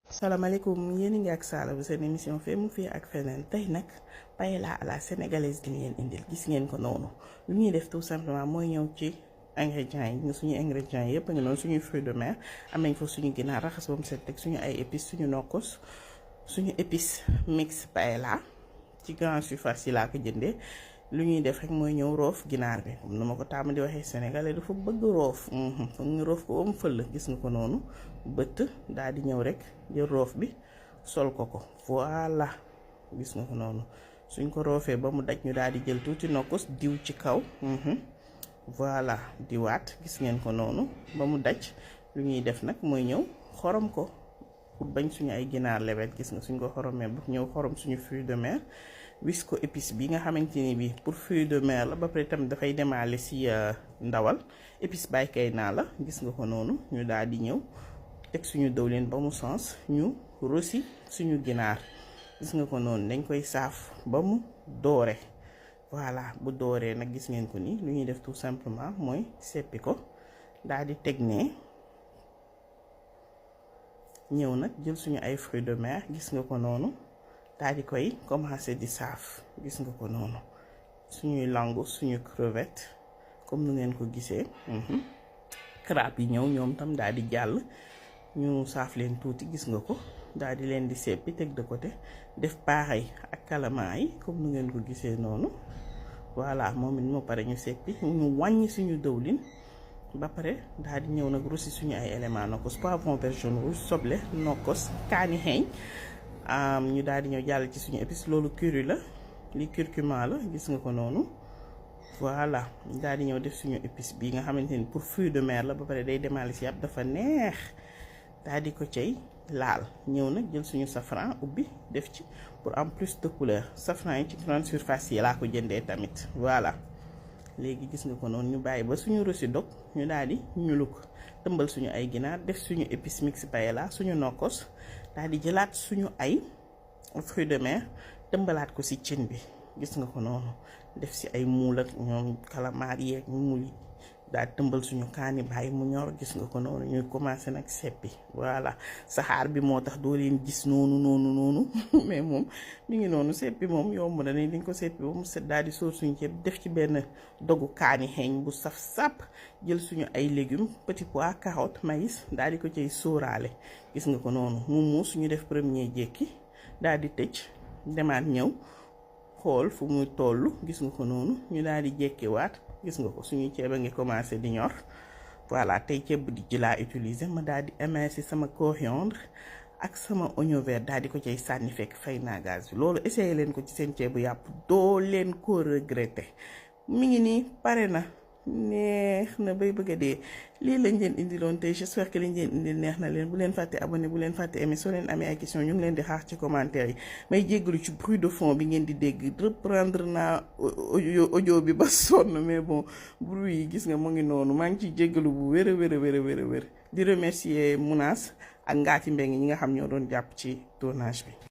salaamaaleykum yéen a ngi ak Sala bu seen émission fee mu fii ak feneen tey nag paella à la sénégalaise gi ngeen indil gis ngeen ko noonu lu ñuy def tout simplement mooy ñëw ci ingrédients yi suñu ingrédients yi yëpp a ngi noonu suñuy fruits de mer am nañ fa suñu ginaar raxas ba mu set teg suñu ay épices suñu nokkos suñu épices mix paella ci grande surface yi laa ko jëndee lu ñuy def rek mooy ñëw roof ginaar bi comme nu ma ko tàmm di waxee sénégalais dafa bëgg roof foog ñu roof ko ba mu fël gis nga ko noonu bëtt daal di ñëw rek jël roof bi sol ko voilà gis nga ko noonu suñ ko roofee ba mu daj ñu daal di jël tuuti nokkos diw ci kaw voilà diwaat gis ngeen ko noonu ba mu daj lu ñuy def nag mooy ñëw xorom ko pour bañ suñu ay ginaar lewet gis nga suñ ko xoromee bu ñëw xorom suñu fruit de mer wis ko épice bi nga xamante ni bi pour fruit de mer la ba pare tam dafay demaale si ndawal épice baykay naa la gis nga ko noonu ñu daal di ñëw teg suñu dëwlin ba mu sens ñu rosi suñu ginaar gis nga ko noonu dañ koy saaf ba mu doore voilà bu dooree nag gis ngeen ko ni lu ñuy def tout simplement mooy seppi ko daal di teg ne ñëw nag jël suñu ay fruits de mer gis nga ko noonu daal di koy commencer di saaf gis nga ko noonu suñuy langu suñu crevette comme nu ngeen ko gisee crabe yi ñëw ñoom tam daal di jàll ñu saaf leen tuuti gis nga ko daal di leen di seppi teg de côté def pareil ak calamar yi comme nu ngeen ko gisee noonu voilà moom it moo pare ñu seppi ñu wàññi suñu dëwlin ba pare daal di ñëw nag rosi suñu ay éléments nokkos poivron vert jaune rouge soble nokkos kaani xeeñ ñu daal di ñëw jàll ci suñu épice loolu curry la li curcuma la gis nga ko noonu voilà daal di ñëw def suñu épice bi nga xamante ni pour fruit de mer la ba pare day demaale si yàpp dafa neex daal di ko cay laal ñëw nag jël suñu safran ubbi def ci pour en plus de couleur safran yi ci grande surface yi laa ko jëndee tamit voilà léegi gis nga ko noonu ñu bàyyi ba suñu rosi dog ñu daal di ñuluk tëmbal suñu ay ginaar def suñu épice mix paella suñu nokkos daal di jëlaat suñu ay fruits de mer tëmbalaat ko ci cin bi gis nga ko noonu def ci ay muul ak ñoom calamar yeeg muul yi daal tëmbal suñu kaani bàyyi mu ñor gis nga ko noonu ñuy commencé nag seppi voilà saxaar bi moo tax doo leen gis noonu mais moom mi ngi noonu seppi moom yomb na ni dañ ko seppi ba mu set daal di sóor suñu ceeb def ci benn dogu kaani xeeñ bu saf sàpp jël suñu ay légumes petit pois carotte maïs daal di ko cay sóoraale gis nga ko noonu mu muus ñu def premier jékki daal di tëj demaat ñëw xool fu muy toll gis nga ko noonu ñu daal di jékkiwaat gis nga ko suñu ceeb a ngi commencé di ñor voilà tey ceeb bu di laa utiliser ma daal di émincer sama coriandre ak sama oignon vert daal di ko cay sànni fekk fay naa gaz bi loolu essayé leen ko ci seen ceebu yàpp doo leen ko regretter mi ngi nii pare na neex na bay bëgg a dee lii lañ leen indiloon tey j'espère que liñ leen indil neex na leen bu leen fàtte abonné bu leen fàtte aimé soo leen amee ay question ñu ngi leen di xaar ci commentaire yi may jéggalu ci bruit de fond bi ngeen di dégg reprendre naa audio bi ba sonn mais bon bruit yi gis nga mu ngi noonu maa ngi ciy jéggalu bu wér a wér di remercier Mounas ak Ngaati Mbengue ñi nga xam ñoo doon jàpp ci tournage bi